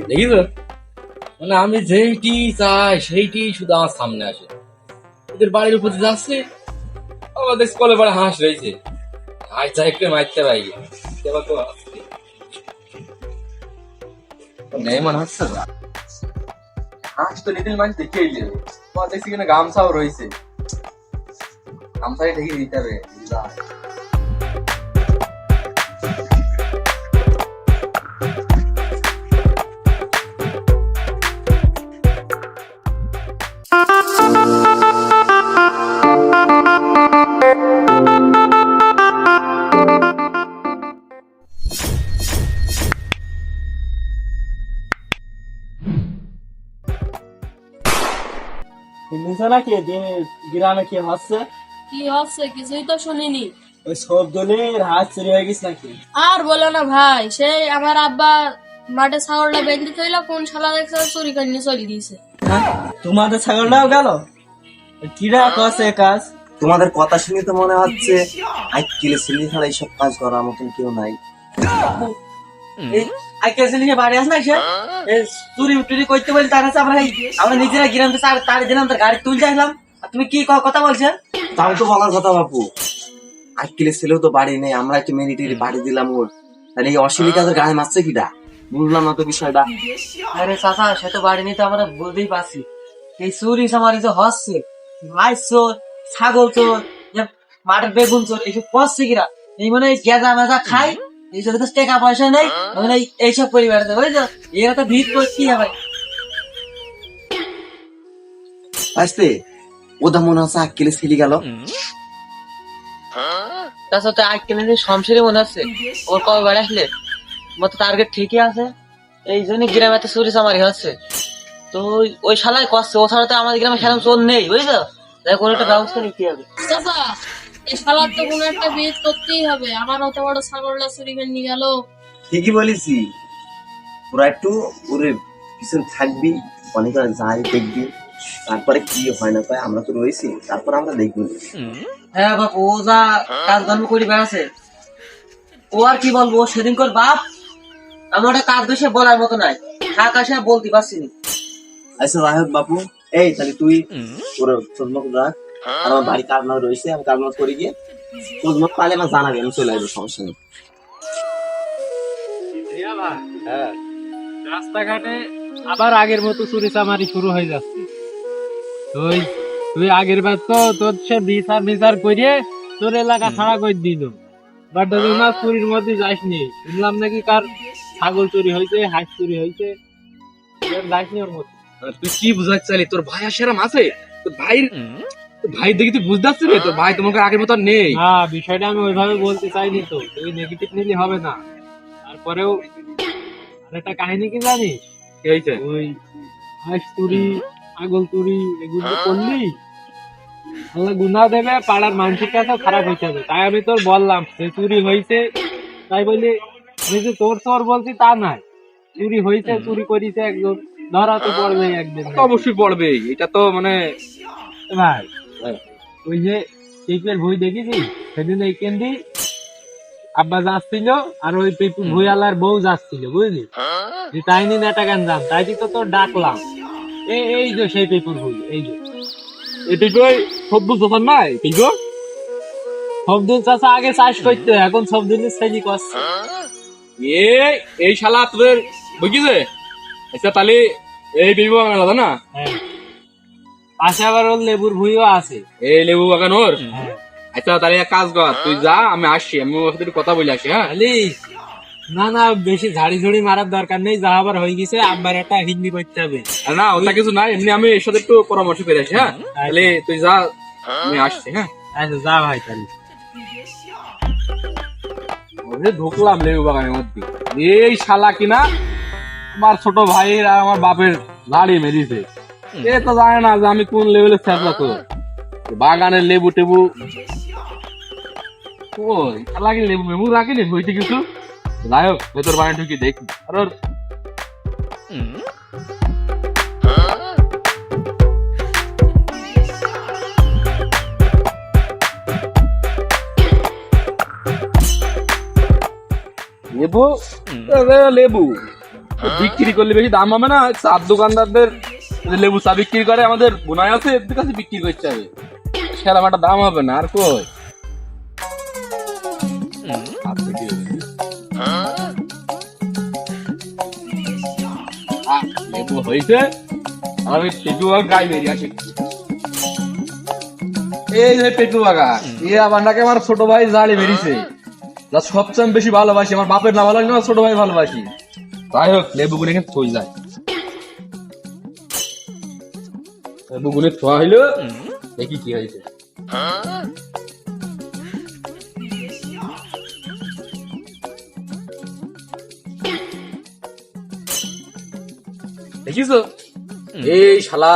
দেখিস মানে আমি যেইটি চাই সেইটি শুধু আমার সামনে আসে। এদের বাড়ির উপর দিয়ে যাচ্ছে, আমাদের কলে বাড়ি হাঁস রয়েছে, হাঁস চাই একটু মারতে পারি তো আসছে নেই মনে হচ্ছে না। হাঁস তো লিটিল মাছ দেখেই যাবে, তোমার দেখছি কিনা গামছাও রয়েছে, গামছাই ঢেকে দিতে হবে। শুনছো নাকি গ্রামে কি হচ্ছে? কি হচ্ছে কিছুই তো শুনিনি। ওই সব দলের হাত চুরি হয়ে গেছে নাকি? আর বলো না ভাই, সেই আমার আব্বা মাঠে ছাগলটা বেঁধে থইল, কোন শালা দেখছে চুরি করে নিয়ে চলে দিয়েছে। হ্যাঁ? তোমাদের ছাগলটাও গেল? কিরা করছে কাজ? তোমাদের কথা শুনে তো মনে হচ্ছে আইকিলে ছেলে ছাড়া এইসব কাজ করার মতন কেউ নাই। বাড়ি আস না সে চুরি টুরি করতে বলি, তার কাছে আমরা নিজেরা গ্রাম তার দিলাম, তার গাড়ি তুলতে আসলাম, আর তুমি কি কথা বলছেন? তাও তো বলার কথা বাপু, আইকিলে ছেলেও তো বাড়ি নেই, আমরা একটু মেরি টেরি বাড়ি দিলাম ওর, তাহলে এই অশ্লীল কাজের গায়ে মারছে কিটা? বুঝলাম না তো বিষয়টা। আরে চাচা, সে তো বাড়ি নিতে আমরা বুঝতেই পারছি। এই চুরি সামারি যে হচ্ছে, মাছ চোর, ছাগল চোর, মাঠের বেগুন চোর, এইসব করছে কিরা? এই মানে গেজা মেজা খাই, এইসব তো টাকা পয়সা নেই, মানে এইসব পরিবার বুঝছো, এরা তো ভিড় করছি ভাই। আসতে ওটা মনে হচ্ছে আইকিলে ছেলে গেল। তাছাড়া তো আজকাল শমশেরই মনে হচ্ছে, ওর কবে বাড়ি আসলে মতো টার্গেট ঠিকই আছে, এই জন্য গ্রামে এত চুরি চামারি হচ্ছে। তো ওই শালাই করছে, ও ছাড়া তো আমাদের গ্রামে সেরকম চোর নেই, বুঝছো? তাই কোনো একটা ব্যবস্থা নিতে হবে। চাচা, এই শালার তো কোনো একটা বিয়ে করতেই হবে, আমার অত বড় ছাগলটা চুরি করে নিয়ে গেল। ঠিকই বলেছি, তোরা একটু ওরে পিছনে থাকবি, অনেকে যাই দেখবি, তারপরে কি হয় না পায় আমরা তো রয়েছি, তারপর আমরা দেখবি। হ্যাঁ বাপ, ও যা কাজ কর্ম করি বেড়াচ্ছে, ও আর কি বলবো, সেদিন কর বাপ আমার একটা কাজ বেশি বলার মতো নাই, থাক আসে বলতে পারছি না। আচ্ছা যাই হোক বাপু, এই তাহলে তুই ওর খোঁজমত রাখ, আর আমার বাড়ি কাজ না রয়েছে, আমি কাজ মত করে গিয়ে খোঁজমত পালে আমার জানাবি, আমি চলে আসবো, সমস্যা নেই। হ্যাঁ, রাস্তাঘাটে আবার আগের মতো চুরি চামারি শুরু হয়ে যাচ্ছে। তুই তুই আগের বার তো তোর সে বিচার করিয়ে তোর এলাকা ছাড়া করে দিল, বাট না চুরির মধ্যে যাসনি, শুনলাম নাকি কার ছাগল চুরি হয়েছে, হাঁস চুরি হয়েছে, যাসনি ওর মধ্যে। তুই কি বুঝাতে চাইলি? তোর ভাই আসারাম আছে, তোর ভাই দেখি তুই বুঝতে পারছিস না, তোর ভাই তোমাকে আগের মতো আর নেই। হ্যাঁ, বিষয়টা আমি ওইভাবে বলতে চাইনি, তো তুই নেগেটিভ নিলে হবে না। তারপরেও আরেকটা কাহিনী কি জানিস? কি হয়েছে? ওই হাঁস চুরি, ছাগল চুরি এগুলো করলি আল্লাহ গুনাহ দেবে, পাড়ার মানুষের কাছে খারাপ হয়ে যাবে। তাই আমি তোর বললাম যে চুরি হয়েছে, তাই বলি আমি যে তোর চোর বলছি তা নাই, চুরি হয়েছে, চুরি করেছে একজন, ধরা তো পড়বে একদিন। তো অবশ্যই পড়বে, এটা তো মানে ভাই ওই যে পেঁপের ভুই দেখেছি সেদিন, এই কেন্দ্রি আব্বা যাচ্ছিল আর ওই পেঁপে ভুই আলার বউ যাচ্ছিল, বুঝলি? যে তাই নিয়ে নেটা গান যান, তাই তো তোর ডাকলাম। এই যে সেই পেঁপুর ভুই, এই যে সব্য দোকান নাই কিন্তু সবদিন চাষা আগে চাষ করতে, এখন সব দিনের সেজি করছে। এই শালা তোদের বুঝিছে। আচ্ছা তাহলে এই লেবু বাগান আলাদা না? হ্যাঁ, পাশে আবার ওর লেবুর ভুইও আছে। এই লেবু বাগান ওর? হ্যাঁ, আচ্ছা তাহলে এক কাজ কর, তুই যা, আমি আসছি, আমি ওর সাথে একটু কথা বলে আসি। হ্যাঁ খালি না না, বেশি ঝাড়ি ঝুড়ি মারার দরকার নেই, যা আবার হয়ে গেছে আব্বার একটা হিন্দি করতে হবে। আর না ওটা কিছু নাই, এমনি আমি এর সাথে একটু পরামর্শ করে আসি। হ্যাঁ তাহলে তুই যা, আমি আসছি। হ্যাঁ আচ্ছা যা ভাই, তাহলে ঢুকলাম লেবু বাগানের মধ্যে, এই শালা কিনা আমার ছোট ভাইয়ের আর আমার বাপের ঝাড়ি মেরিছে। এ তো জানে না যে আমি কোন লেভেলের ফেসলা তো বাগানের লেবু টেবু। ওই শালা কি লেবু মেবু রাখিনি হইতে কিছু। যাই হোক ভেতর বাগানে ঢুকি দেখি। আর ওর লেবু লেবু বিক্রি করলে বেশি দাম হবে না, চার দোকানদারদের যে লেবু চা বিক্রি করে আমাদের বোনাই আছে এদের কাছে বিক্রি করতে হবে, সেরকম একটা দাম হবে না। আর কই আচ্ছা, কি হবে? লেবু হয়েছে, আমি পেটু আর গাই বেরিয়ে আসি। এই যে পেটু বাগা, ইয়া বান্ডাকে আমার ছোট ভাই জালে বেরিয়েছে, যা সবচেয়ে বেশি ভালোবাসি, আমার বাপের না ভালোবাসি না, ছোট ভাই ভালোবাসি। যাই হোক, লেবু গুলো এখানে থই যায়, লেবু গুলো থোয়া হইলো, দেখি কি হয়েছে। দেখিস এই শালা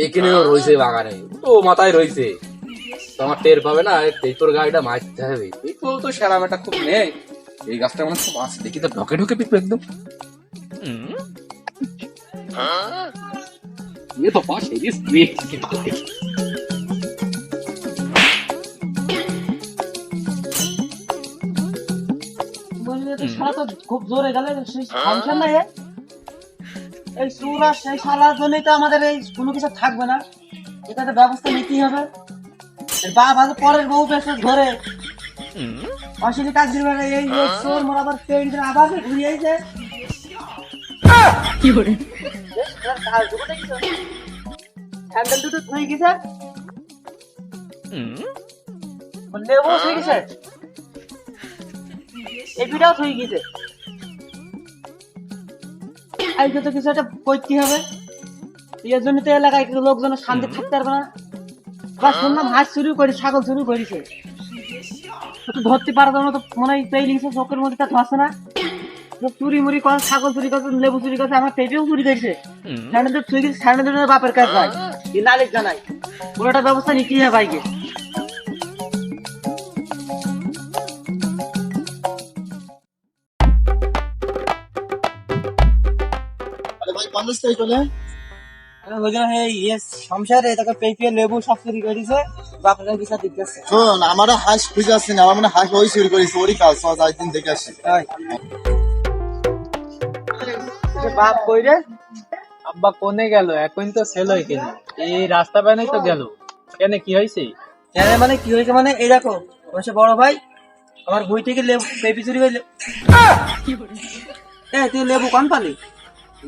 এখানেও রয়েছে বাগানে, তো মাথায় রয়েছে, তো আমার টের পাবে না, এই তোর গাড়িটা মারতে হবে। এই তো সেরাম একটা খুব নেই, এই গাছটা মানে খুব আছে, দেখি তো ঢকে ঢকে পিকবো একদম। ये तो पास है इस वेट के বললে তো শালা তো খুব জোরে গেলে সেই ফাংশন নাই এ? এই সুরা সেই শালার জন্যই তো আমাদের এই কোনো কিছু থাকবে না, এটা একটা ব্যবস্থা নিতেই হবে। এর বাপ আজ পরের বউ পেছে ধরে অশীলি কাজ দিবে না, এই চোর মোর আবার পেট দিয়ে আবার ঘুরে আইছে। কি করে হ্যান্ডেল দুটো ধুয়ে গেছে, লেবু ধুয়ে গেছে, এপিটাও ধুয়ে গেছে। আজকে তো কিছু একটা করতে হবে, এর জন্য তো এলাকায় কিছু লোকজন শান্তি থাকতে পারবে না। বা শুনলাম হাঁস চুরি করি, ছাগল চুরি করেছে, তো ধরতে পারবে না, তো মনে হয় পেয়ে লিখেছে চোখের মধ্যে তা ধসে না। চুরি মুড়ি করে, ছাগল চুরি করছে, লেবু চুরি করছে, আমার পেঁপেও চুরি করেছে, স্যান্ডেল চুরি করছে, স্যান্ডেল বাপের কাজ ভাই, এই নালিশ জানাই, পুরোটা ব্যবস্থা নিতেই হবে ভাইকে। আরে ভাই কলেজ থেকে চলে সংসারে তাকে পেঁপে লেবু সব চুরি করেছে, বাপের কাছে বিচার দিতেছে। শোন, আমারও হাঁস খুঁজে আসছি না, আমার মানে হাঁস ওই চুরি করেছে, ওরই কাজ, সব একদিন দেখে আসি। বাপ কই রে? আব্বা কোনে গেল? এখন তো ছেলে কেন এই রাস্তা বানাই তো গেল, কেন কি হয়েছে? জানে মানে কি হয়েছে, মানে এই দেখো বসে বড় ভাই আমার বই থেকে লেবু পেঁপে চুরি হইলে, তুই লেবু কন পালি?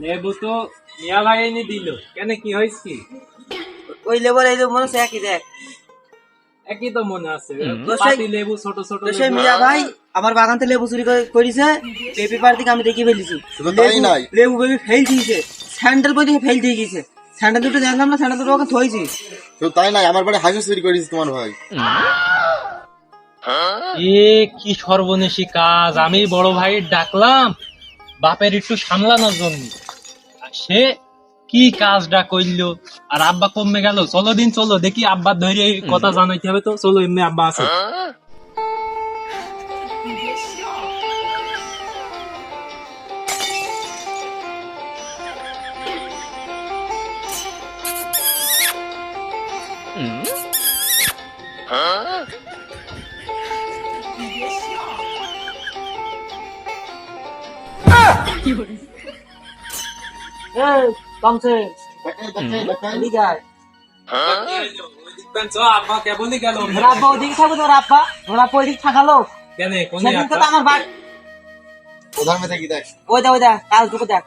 লেবু তো মিয়া ভাই এনে দিল, কেন কি হয়েছে? ওই লেবুর এই লেবু মনে হচ্ছে একই, দেখ একই তো মনে আছে, তো সেই- পাতি লেবু ছোট ছোট তো সেই লেবু। মিয়া ভাই আমার বাগান থেকে লেবু চুরি করেছে, পেঁপে পাড় থেকে আমি দেখে ফেলেছি, শুধু তাই নাই, লেবু পেঁপে ফেল দিয়েছে, স্যান্ডেল পর্যন্ত ফেল দিয়ে গেছে, স্যান্ডেল দুটো দেখলাম না, স্যান্ডেল দুটো ওকে থইছি। শুধু তাই নাই, আমার বাড়ি হাঁসও চুরি করেছে তোমার ভাই। এ কি সর্বনেশী কাজ! আমি বড় ভাই ডাকলাম বাপের একটু সামলানোর জন্য, আর সে কি কাজটা করলো, আর আব্বা কমে গেল। চলো দিন, চলো দেখি আব্বার ধরে এই কথা জানাইতে হবে, তো চলো, এমনি আব্বা আছে। কমছে দেখাই। এদিকে আয়। আব্বা কেবলই গেল, ওর আব্বা ওদিকে থাকবে, তোর আব্বা ওইদিকে থাকালো, কেন সেদিন তো আমার বাড়ি প্রধান মেয়ে থাকি দেখ, ওই দেখ কাজ দুটো দেখ।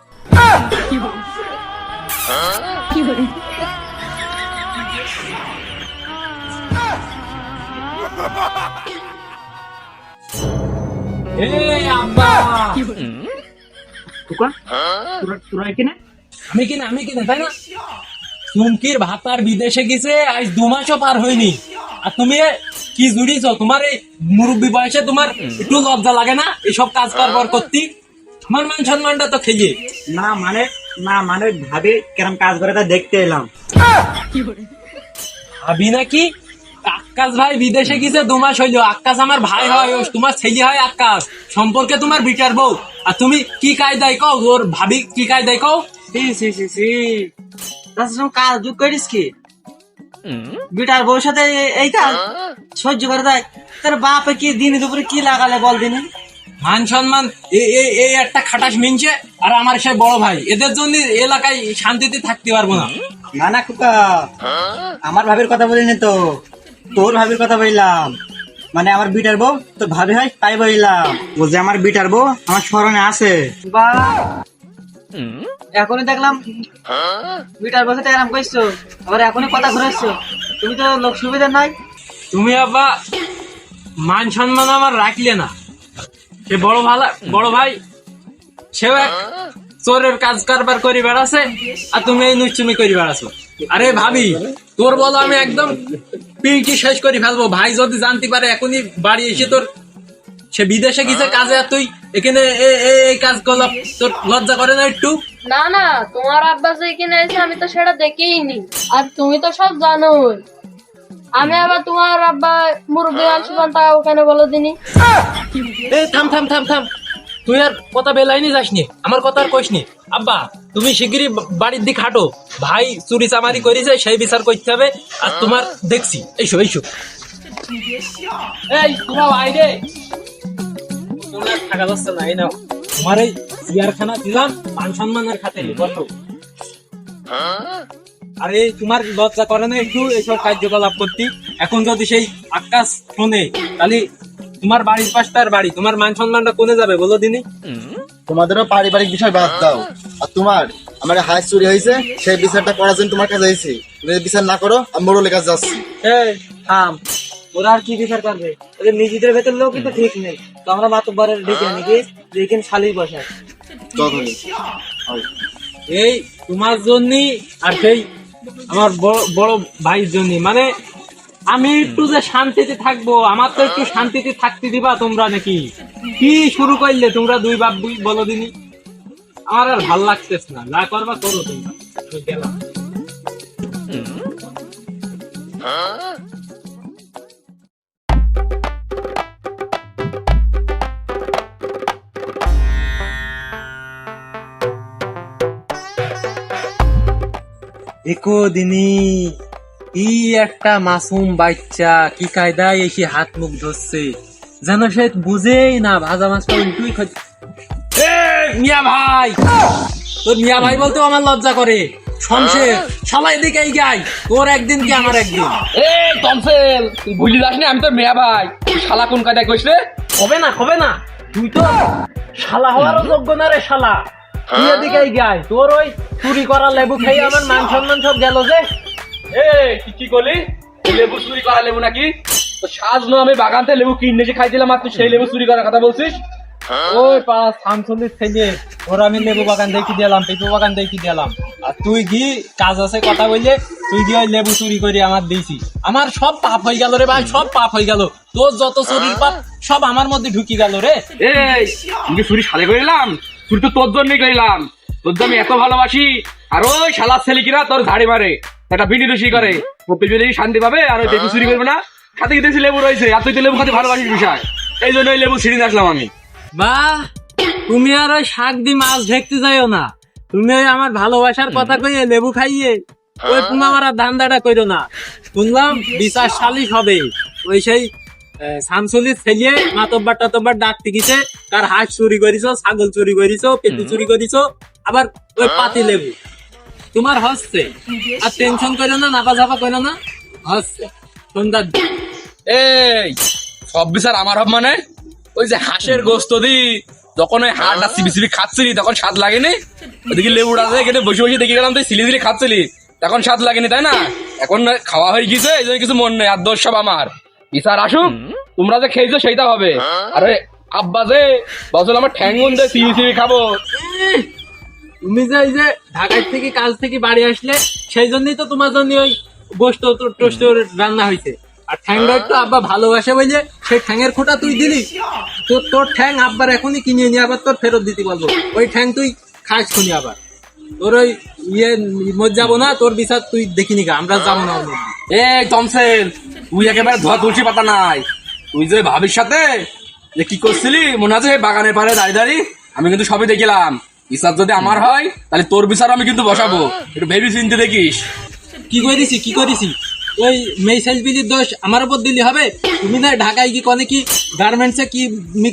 আব্বা তোরা এখানে আমি কিনা তাই না? চুমকির ভাতার বিদেশে গেছে, আজ 2 মাসও পার হয়নি, আর তুমি কি জুড়িয়েছ? তোমার এই মুরব্বী বয়সে তোমার একটু লজ্জা লাগে না এইসব কাজ কারবার করতে? তোমার মান সম্মানটা তো খেয়ে না মানে ভাবে কেরম কাজ করে তা দেখতে এলাম। ভাবি নাকি? আক্কাস ভাই বিদেশে গেছে 2 মাস হইলো, আক্কাস আমার ভাই হয়, ও তোমার ছেলে হয় আক্কাস, সম্পর্কে তোমার বিটার বউ, আর তুমি কি কায়দায় কও ওর ভাবি কি কায়দায় কও? কাজ যুগ করিস কি বিটার বউর সাথে এই কাজ সহ্য করে দেয়? তোর বাপে কি দিন দুপুরে কি লাগালে বল দিনে? মান সম্মান এই একটা খাটাস মিনছে, আর আমার সে বড় ভাই, এদের জন্য এলাকায় শান্তিতে থাকতে পারবো না। না না কুকা, আমার ভাবির কথা বলিনি তো, তোর ভাবির কথা বললাম। মানে আমার বিটার বউ তোর ভাবি হয় তাই বললাম। বলছে আমার বিটার বউ আমার স্মরণে আছে। বা এখনই দেখলাম বিটার বসে এরকম করছো, আবার এখনই কথা ঘুরাচ্ছো। তুমি তো লোক সুবিধা নাই। তুমি আবার মান সম্মান আমার রাখলে না। সে বড় ভাই সেও এক চোরের কাজ কারবার করে বেড়াচ্ছে, আর তুমি এই নুচুমি করে বেড়াছো। আরে ভাবি, তোর বলো আমি একদম পিলটি শেষ করে ফেলবো। ভাই যদি জানতে পারে এখনই বাড়ি এসে তোর, সে বিদেশে গেছে কাজে, আর তুই এখানে এই কাজ করলাম, তোর লজ্জা করে না একটু? না না, তোমার আব্বা যে কিনে এসে আমি তো সেটা দেখিনি, আর তুমি তো সব জানোই। আমি আবার তোমার আব্বা মুরব্বী আনছিলাম, তা ওখানে বলো দিনি। এই থাম থাম থাম থাম, তুই আর কথা বেলাইনি যাসনি, আমার কথা আর কইসনি। আব্বা তুমি শিগগিরই বাড়ির দিকে হাঁটো। ভাই চুরি চামারি করেছে, সেই বিচার করতে হবে, আর তোমার দেখছি। এইসব এই তোমরা বাইরে, তোমার থাকা যাচ্ছে না। এই নাও তোমার এই চিয়ারখানা দিলাম মান সম্মানের খাতিরে, বসো। আরে তোমার লজ্জা করে না একটু এইসব কার্যকলাপ করতে? এখন যদি সেই আকাশ শোনে, তাহলে তোমার বাড়ির পাশ তার বাড়ি, তোমার মান সম্মানটা কোনে যাবে বলো দিনি? তোমাদেরও পারিবারিক বিষয় বাদ দাও। আর তোমার আমার হাঁস চুরি হয়েছে, সেই বিচারটা করার জন্য তোমার কাছে এসেছি। তুমি যদি বিচার না করো, আমি মোড়লের কাছে যাচ্ছি। এই থাম, ওরা আর কি বিচার করবে? ওদের নিজেদের ভেতর লোক কিন্তু ঠিক নেই। তো আমরা মাতব্বরের ডেকে আনি কি যেখানে শালি বসায়। যখনই এই তোমার জন্য আর সেই আমার বড় ভাইয়ের জন্য, মানে আমি একটু যে শান্তিতে থাকবো, আমার তো একটু শান্তিতে থাকতে দিবা তোমরা নাকি? কি শুরু করলে তোমরা দুই বাপ বলো দিনি? আমার আর ভাল লাগতেছ না, যা করবা করো তোমরা। আমি গেলাম। দেখো দিনি, কি একটা মাসুম বাচ্চা কি কায়দায় এসে হাত মুখ ধরছে, যেন সে বুঝেই না ভাজা মাছটা উল্টুই খাচ্ছে। মিয়া ভাই, তোর মিয়া ভাই বলতেও আমার লজ্জা করে। শমশের সবাই দিকেই গাই, তোর একদিন কি আমার একদিন। এই তমসেল, তুই ভুলি যাসনি আমি তোর মেয়া ভাই। তুই শালা কোন কায়দায় কইস রে? হবে না, তুই তো শালা হওয়ারও যোগ্য না রে শালা। তুই এদিকেই গাই, তোর ওই চুরি করা লেবু খেয়ে আমার মান সম্মান সব গেল যে। কি করলি? লেবু চুরি করা লেবু নাকি? তো সাজনো আমি বাগান থেকে লেবু কিনে খাইছিলাম, আর তুই সেই লেবু চুরি করার কথা বলছিস? ওই পাঁচ 45 থেকে ওর আমি লেবু বাগান দেখি দিলাম, পেঁপে বাগান দেখি দিলাম, আর তুই গি কাজ আছে কথা বললে তুই গিয়ে ওই লেবু চুরি করে আমার দিয়েছি। আমার সব পাপ হয়ে গেল রে ভাই, সব পাপ হয়ে গেল। তোর যত চুরির পাপ সব আমার মধ্যে ঢুকি গেল রে। এই আমি চুরি শালে করিলাম? চুরি তো তোর জন্যই করিলাম, তোর জন্য আমি এত ভালোবাসি। আর ওই শালার ছেলেকিরা তোর ঝাড়ি মারে, একটা বিনি দোষী করে, প্রত্যেক যদি শান্তি পাবে আর ওই লেবু চুরি করবে না। সাথে কিছু লেবু রয়েছে, আর তুই তো লেবু খাতে ভালোবাসিস বিষয়, এই জন্য ওই লেবু ছিঁড়ে আসলাম আমি। বা তুমি আর ওই শাক দিয়ে মাছ ঢেকতে যাইও না, তুমি ওই আমার ভালোবাসার কথা কইয়ে লেবু খাইয়ে ওই পুনা মারার ধান্দাটা কইরো না। শুনলাম বিচার সালিশ হবে, ওই সেই শামসুলির ছেলে মাতব্বার টাতব্বার ডাকতে গেছে, তার হাঁস চুরি করিস, ছাগল চুরি করিস, পেটু চুরি করিস, আবার ওই পাতি লেবু তোমার হচ্ছে। আর টেনশন করো না, নাপা ঝাপা করো না, হচ্ছে সন্ধ্যার দিন। এই সব বিচার আমার হব মানে? ওই যে হাঁসের গোস্ত দি যখন ওই হাড়টা চিবি চিবি খাচ্ছিলি তখন স্বাদ লাগেনি? ওদিকে লেবুটা এখানে বসে বসে দেখে গেলাম তুই সিলি দিলি খাচ্ছিলি, তখন স্বাদ লাগেনি তাই না? এখন খাওয়া হয়ে গেছে, এই জন্য কিছু মন নেই, আর দোষ সব আমার। বিচার আসুক, তোমরা যে খেয়েছো সেইটা হবে। আরে আব্বা যে বছর আমার ঠ্যাঙ্গুন দিয়ে সিবি সিবি খাবো। তুমি যে এই যে ঢাকার থেকে কাজ থেকে বাড়ি আসলে, সেই জন্যই তো তোমার জন্য ওই গোস্ত টোস্ট রান্না হয়েছে। আর ঠ্যাংটা একটু আব্বা ভালোবাসে বলে সেই ঠ্যাংয়ের খোটা তুই দিলি। তোর ঠ্যাং আব্বার এখনই কিনে নিয়ে আবার তোর ফেরত দিতে বলবো। ওই ঠ্যাং তুই খাস খুনি আবার, তোর ওই মত যাবো না, তোর বিচার তুই দেখিনি গা, আমরা যাবো না। এই তমসেল, তুই একেবারে ধোয়া তুলসী পাতা নাই। তুই যে ভাবির সাথে যে কি করছিলি মনে আছে বাগানের পাড়ে দাঁড়িয়ে দাঁড়িয়ে, আমি কিন্তু সবই দেখিলাম। বিচার যদি আমার হয় তাহলে তোর বিচার আমি কিন্তু বসাবো, একটু ভেবে চিনতে দেখিস। কি করেছি ওই মেসাইল বিলির দোষ আমার উপর দিলি হবে? তুমি না ঢাকায় কি কোনে কি গার্মেন্টসে কি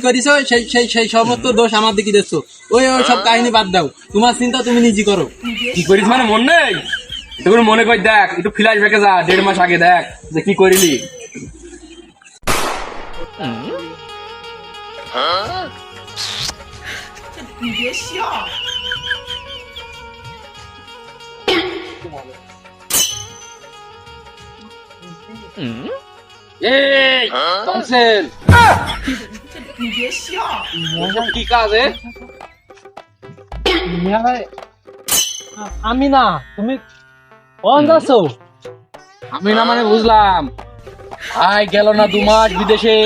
করিছো সেই সেই সেই সমস্ত দোষ আমার দিকে দিচ্ছ। ওই ওই সব কাহিনী বাদ দাও, তোমার চিন্তা তুমি নিজে করো। কি করিস মানে মন নেই? একটু মনে কর দেখ, একটু ফ্ল্যাশ ব্যাকে যা 1.5 মাস আগে দেখ যে কি করিলি। এই টনসেল ওসব কি কাজ এ? আমি না, তুমি কোন যাচ্ছ? আমি না মানে বুঝলাম, আয় গেল না 2 মাস বিদেশে,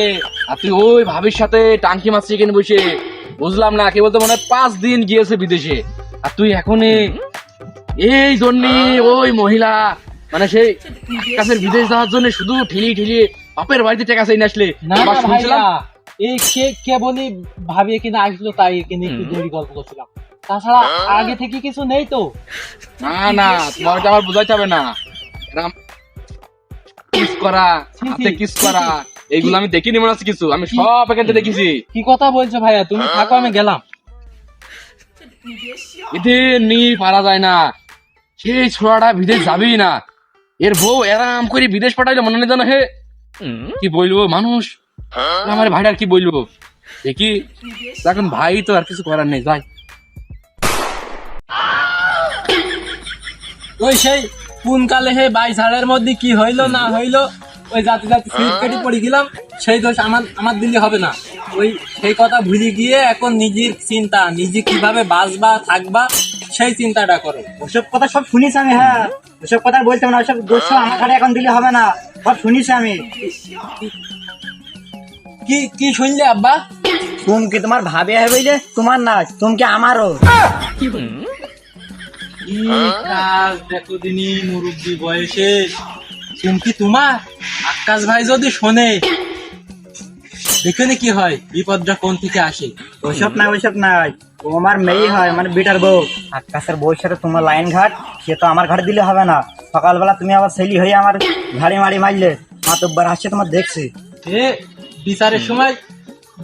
আর তুই ওই ভাবির সাথে টাঙ্কি মাছ চিকেন বসে, বুঝলাম না, কে বলতে মনে হয় 5 দিন গিয়েছে বিদেশে, আর তুই এখনই এই জন্য ওই মহিলা মানে সেই আকাশের বিদেশ যাওয়ার জন্য শুধু ঠেলি ঠেলি বাপের বাড়িতে টাকা চাই না আসলে। না আবার না শুনছিলাম ভাইয়া, এই কে বলি ভাবিয়ে কিনা আসলো তাই কিনে একটু দড়ি গল্প করছিলাম, তাছাড়া আগে থেকে কিছু নেই তো। না না, তোমার আমার বোঝাইতে হবে না, এরকম কিস করা, হাতে কিস করা, এইগুলো আমি দেখিনি মনে হচ্ছে কিছু, আমি সব এখান থেকে দেখেছি। কি কথা বলছো ভাইয়া, তুমি থাকো আমি গেলাম। এদের নিয়ে পারা যায় না, সেই ছোড়াটা বিদেশ যাবেই না, এর বউ এরাম করে বিদেশ পাঠাইলে মনে নেই জানো হে কি বলবো মানুষ, আমার ভাইটা আর কি বলবো দেখি, এখন ভাই তো আর কিছু করার নেই, যাই। ওই সেই কোন কালে হে 22 হাড়ের মধ্যে কি হইলো না হইলো, ওই জাতি জাতি সিট কেটে পড়ে গেলাম, সেই দোষ আমার দিলে হবে না। ওই সেই কথা ভুলে গিয়ে এখন নিজের চিন্তা, নিজে কিভাবে বাঁচবা থাকবা সেই চিন্তাটা করো। ওসব কথা সব শুনিস আমি, হ্যাঁ ওসব কথা বলতাম না, ওসব দোষ সব আমার ঘাড়ে এখন দিলে হবে না, সব শুনিস আমি। কি কি শুনলে আব্বা? তুমি কি তোমার ভাবে হবে যে তোমার না, তুমি কি আমারও? কি কাজ দেখো দিনই মুরব্বী বয়সে, তুমি কি তোমার আকাশ ভাই যদি শোনে দেখে কি হয়, বিপদটা কোন থেকে আসে। ওইসব নাই, ও আমার মেয়ে হয়, মানে বেটার বউ। আকাশের বউর সাথে তোমার লাইন ঘাট, সে তো আমার ঘাট দিলে হবে না। সকালবেলা তুমি আবার ছেলি হয়ে আমার ঘাড়ি মারি মারলে, মাতব্বার আসছে তোমার দেখছি। এ বিচারের সময়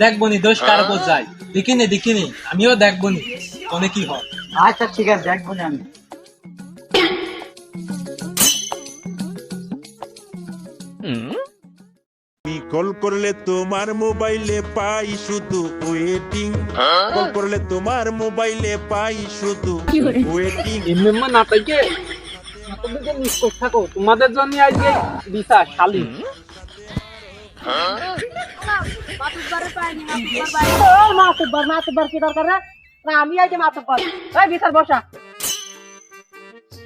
দেখবো নি দোষ কার উপর যায়, দেখিনি আমিও দেখবো নি কোনে কি হয়। আচ্ছা ঠিক আছে, দেখবো না আমি। আমি কল করলে তোমার মোবাইলে পাই শুধু ওয়েটিং, কল করলে তোমার মোবাইলে পাই শুধু ওয়েটিং। এমনি না তাইকে নিষ্কোষ থাকো, তোমাদের জন্য আজকে বিচার শালি। মাতুব্বার কি দরকার রে? না আমি আইতে মাতুব্বার, এই বিচার বসা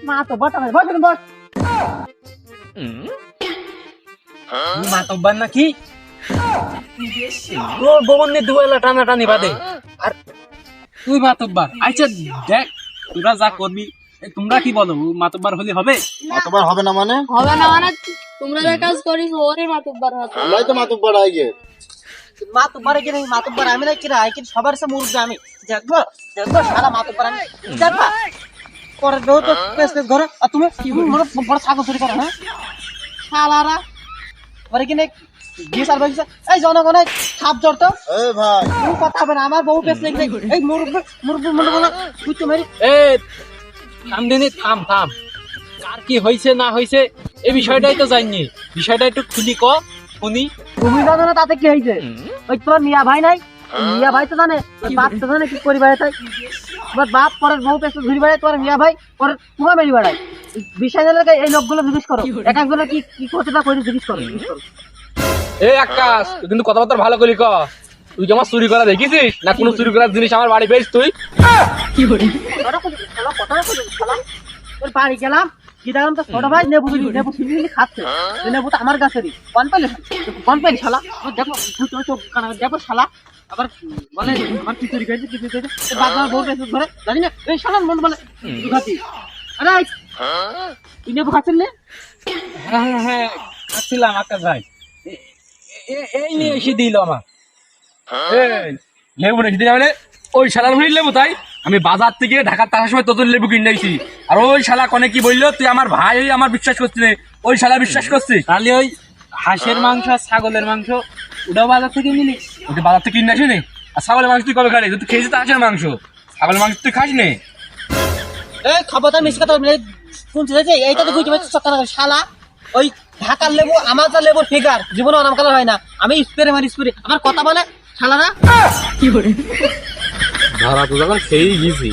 মাতুব্বার বসেন বস। মাতব্বার নাকি তোর বোনের দুবেলা টানাটানি বাদে, আর তুই মাতব্বার? আচ্ছা দেখ তোরা যা করবি, তোমরা কি বলো, মাতব্বার হলে হবে? মাতব্বার হবে না মানে? হবে না মানে তোমরা যে কাজ করিস ওরে মাতুব্বার হতো। আমরাই তো মাতব্বার আগে। মাতব্বার কি নাই, মাতব্বার আমি নাই কিরা, কিন্তু সবার সে মুরব্বী আমি। দেখবো সারা মাতব্বার আমি দেখবা পরে দেবো তো পেস ঘরে। আর তুমি মনে বড় ছাগল চুরি করো, হ্যাঁ শালারা পরে কিনে বিচার বলছে। এই জনগণ সাপ জড় তো এই ভাই, তুমি কথা হবে না, আমার বউ পেস লেগে এই মুরব্বী মনে বলো বুঝতে মেরি। এ থামদিনি, থাম কার কি হয়েছে না হয়েছে এই বিষয়টাই তো জানি, বিষয়টা একটু খুলি ক শুনি। তুমি জানো না তাতে কি হয়েছে? ওই তোমার মিয়া ভাই নাই, মিয়া ভাই তো জানে, বাপ তো জানে কি করি বেড়াতে। তোমার বাপ পরের বউ পেছনে ঘুরি বেড়ায়, তোমার মিয়া ভাই পরে তোমার মেরি বেড়ায়। বিষয় জানলে এই লোকগুলো জিজ্ঞেস করো, এক একগুলো কি কি করতে না করে জিজ্ঞেস করো। এই আকাশ, তুই কিন্তু কথাবার্তা ভালো করি ক, তুই কি আমার চুরি করা দেখেছিস না কোনো চুরি করার জিনিস আমার বাড়ি পেয়েছিস তুই? তোর বাড়ি গেলাম, কি দেখলাম তো ছোট ভাই নেবু ছিলি খাচ্ছে, নেবু তো আমার গাছেরই কন পেলি শালা। দেখো চোখ কানা দেখো শালা, আবার বলে আমার কি চুরি করেছে কি চুরি করেছে, বাবা বউ পেছনে ধরে জানি না এই শালা মন বলে দুখাতি। আরে তুই নেবু খাচ্ছেন না? হ্যাঁ খাচ্ছিলাম আকাশ ভাই, এই নিয়ে এসে দিল আমার। এই লেবু রেখে দিলে মানে ওই সারার ভুড়ি লেবু তাই? আমি বাজার থেকে ঢাকার আসার সময় তোদের লেবু কিনে আইছি, আর ওই শালা কনে কি বললো তুই আমার ভাই হয়ে আমার বিশ্বাস করছিস না, ওই শালা বিশ্বাস করছিস? তাহলে ওই হাঁসের মাংস আর ছাগলের মাংস ওটাও বাজার থেকে নিলি? ওটা বাজার থেকে কিনে আসি নি। আর ছাগলের মাংস তুই কবে খালি? তুই খেয়েছিস তো হাঁসের মাংস, ছাগলের মাংস তুই খাস নি। এই খবরদার মিস কথা বলবি না। শুনছিস যে এইটা তো বুঝতে পারছিস সত্য কথা শালা। ওই ঢাকার লেবু আমার যা লেবুর ফিগার জীবনে অনাম কালার হয় না। আমি স্প্রে মারি স্প্রে, আমার কথা বলে শালা না। ধরা তো যখন খেয়েই গেছি,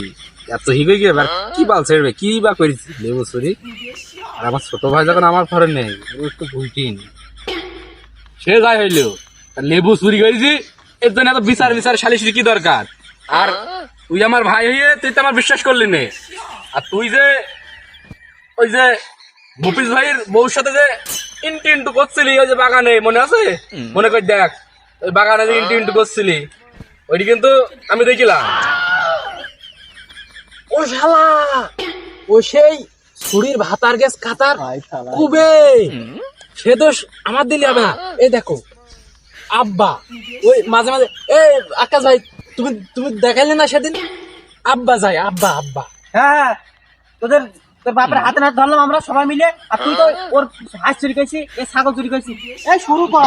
এত হিগে গিয়ে এবার কি বাল ছেড়বে, কি বা করেছি লেবু চুরি। আর আমার ছোট ভাই যখন আমার ঘরে নেই, ও একটু ভুলটিন সে যাই হইলেও লেবু চুরি করেছি, এর জন্য এত বিচার বিচার সালিশি কি দরকার? আর তুই আমার ভাই হয়ে তুই তো আমার বিশ্বাস করলি নে। আর তুই যে ওই যে মফিজ ভাইয়ের বউর সাথে যে ইন্টু ইন্টু করছিলি ওই যে বাগানে, মনে আছে? মনে কর দেখ, ওই বাগানে যে ইন্টু ইন্টু করছিলি ওইটি কিন্তু আমি দেখিলাম। ও শালা, ও সেই ছুরির ভাতার গ্যাস কাতার কুবে, সে দোষ আমার দিলে হবে না। এই দেখো আব্বা ওই মাঝে মাঝে, এই আকাশ ভাই তুমি তুমি দেখাইলে না সেদিন? আব্বা যায়, আব্বা আব্বা। হ্যাঁ তোর বাপের হাতে হাত ধরলাম আমরা সবাই মিলে, আর তুই তো ওর হাঁস চুরি করেছি, এই ছাগল চুরি করেছি। এই শুরু কর।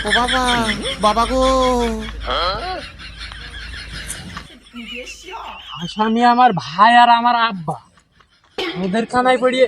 ও বাবা, বাবা গো। আসামি আমার ভাই আর আমার আব্বা, ওদের কানায় পড়িয়ে